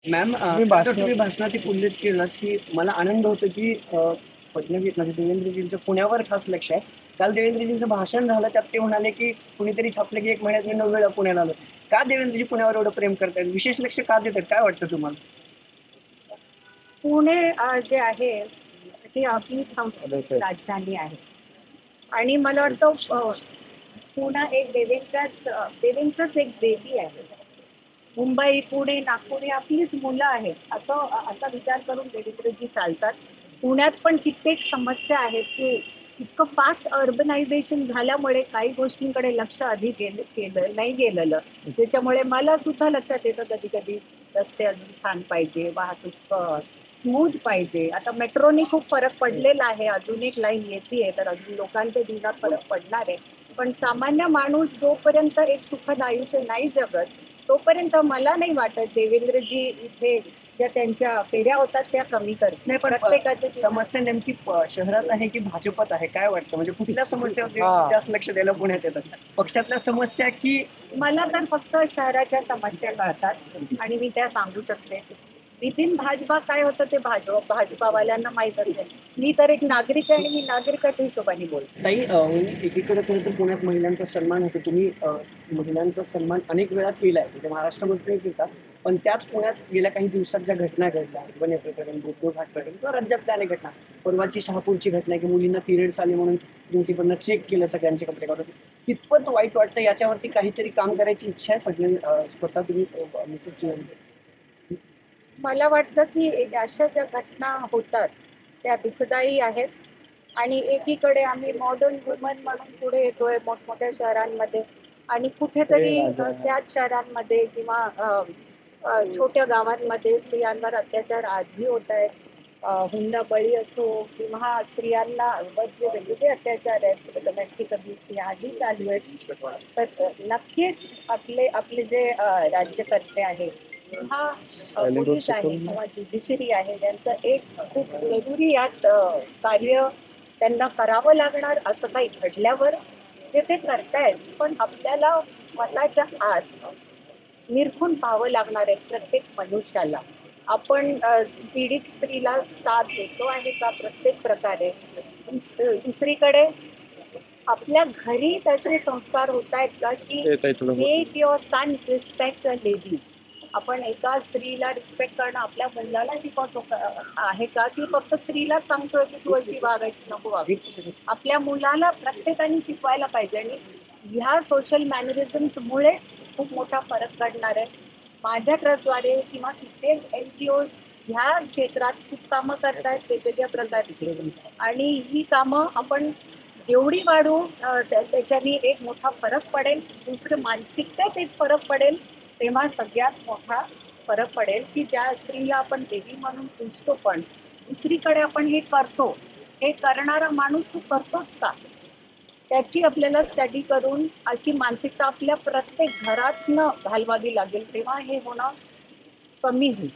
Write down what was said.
Ma'am तुम्ही भाषणात एक उल्लेख केला की मला आनंद होतो की फडणवीस म्हणजे देवेंद्रजींचं पुण्यावर खास लक्ष आहे. काल देवेंद्रजींचं भाषण झालं त्यात ते म्हणाले की कुणीतरी छापलं की 1 महिन्यात मी 9 वेळा पुण्याला आलो. का देवेंद्रजी पुण्यावर एवढं प्रेम करतायत? विशेष लक्ष का देतात? काय वाटतं तुम्हाला? पुणे जे आहे ती आपली सांस्कृतिक राजधानी आहे आणि मला वाटतं पुणे एक देवींचंच एक देवी आहे. मुंबई, पुणे, नागपूर ही आपलीच मुलं आहेत असा विचार करून देवेंद्रजी चालतात. पुण्यात पण कित्येक समस्या आहेत की इतकं फास्ट अर्बनायझेशन झाल्यामुळे काही गोष्टींकडे लक्ष आधी केलं नाही गेलेलं. त्याच्यामुळे मला सुद्धा लक्षात येतं कधी कधी रस्ते अजून छान पाहिजे, वाहतूक स्मूथ पाहिजे. आता मेट्रोने खूप फरक पडलेला आहे. अजून एक लाईन येते तर अजून लोकांच्या जीवनात फरक पडणार आहे. पण सामान्य माणूस जोपर्यंत एक सुखद आयुष्य नाही जगत तोपर्यंत मला नाही वाटत देवेंद्रजी इथे ज्या त्यांच्या फेऱ्या होतात त्या कमी करतात. नाही पण प्रत्येकाच्या समस्या नेमकी शहरात आहे की भाजपात आहे? काय वाटतं? म्हणजे कुठल्या समस्यावर जास्त लक्ष द्यायला पुण्यात येतात? पक्षातल्या समस्या की मला तर फक्त शहराच्या समस्या कळतात आणि मी त्या सांगू शकते. विदिन भाजपा काय होतं ते भाजपावाल्यांना माहीत असेल. मी तर एक नागरिक आहे आणि मी नागरिकाच्या हिशोबाने बोलते. ताई एकीकडे खरं तर पुण्यात महिलांचा सन्मान होतो. तुम्ही महिलांचा सन्मान अनेक वेळा केलाय. म्हणजे महाराष्ट्रामध्ये केला. पण त्याच पुण्यात गेल्या काही दिवसात ज्या घटना घडल्या, वन्य प्रकरण, बुद्धू घाट प्रकरण किंवा राज्यातल्या अनेक घटना. परवाची शहापूरची घटना की मुलींना पिरियड्स आले म्हणून प्रिन्सिपलनं चेक केलं सगळ्यांचे कपडे काढून. कितपत वाईट वाटतं याच्यावरती काहीतरी काम करायची इच्छा आहे फडणवीस स्वतः तुम्ही मिसेस मला वाटतं की अशा ज्या घटना होतात त्या दुःखदायी आहेत आणि एकीकडे आम्ही मॉडर्न वुमन म्हणून पुढे येतोय मोठमोठ्या शहरांमध्ये आणि कुठेतरी त्याच शहरांमध्ये किंवा छोट्या गावांमध्ये स्त्रियांवर अत्याचार आजही होत आहेत. हुंडाबळी असो किंवा स्त्रियांना जे वेगवेगळे अत्याचार आहेत डोमेस्टिक अब्यूज आजही चालू आहेत. तर नक्कीच आपले जे राज्यकर्ते आहेत किंवा पोलीस आहे किंवा ज्युडिशरी आहे त्यांचं एक खूप जरुरी यात कार्य त्यांना करावं लागणार. असं काही घडल्यावर जे ते करतायत पण आपल्याला स्वतःच्या आत निरखून पाहावं लागणार आहे प्रत्येक मनुष्याला. आपण पीडित स्त्रीला साथ देतो आहे का प्रत्येक प्रकारे. दुसरीकडे आपल्या घरी त्याचे संस्कार होत आहेत का की make your son respect a lady. आपण एका स्त्रीला रिस्पेक्ट करणं आपल्या मुलाला शिकवतो आहे का की फक्त स्त्रीला सांगतोय की तू अशी वागायची नको वागायची. आपल्या मुलाला प्रत्येकाने शिकवायला पाहिजे आणि ह्या सोशल मॅनरिझम्समुळेच खूप मोठा फरक पडणार आहे. माझ्या ट्रस्टद्वारे किंवा कित्येक NGOज ह्या क्षेत्रात खूप कामं करतायत वेगवेगळ्या प्रकारची आणि ही कामं आपण जेवढी वाढू त्याच्यानी एक मोठा फरक पडेल. दुसरं मानसिकतेत एक फरक पडेल. तेव्हा सगळ्यात मोठा फरक पडेल की ज्या स्त्रीला आपण देवी म्हणून पूजतो पण दुसरीकडे आपण हे करतो. हे करणारा माणूस तो करतोच का त्याची आपल्याला स्टडी करून अशी मानसिकता आपल्या प्रत्येक घरातनं घालवावी लागेल. तेव्हा हे होणं कमी होईल.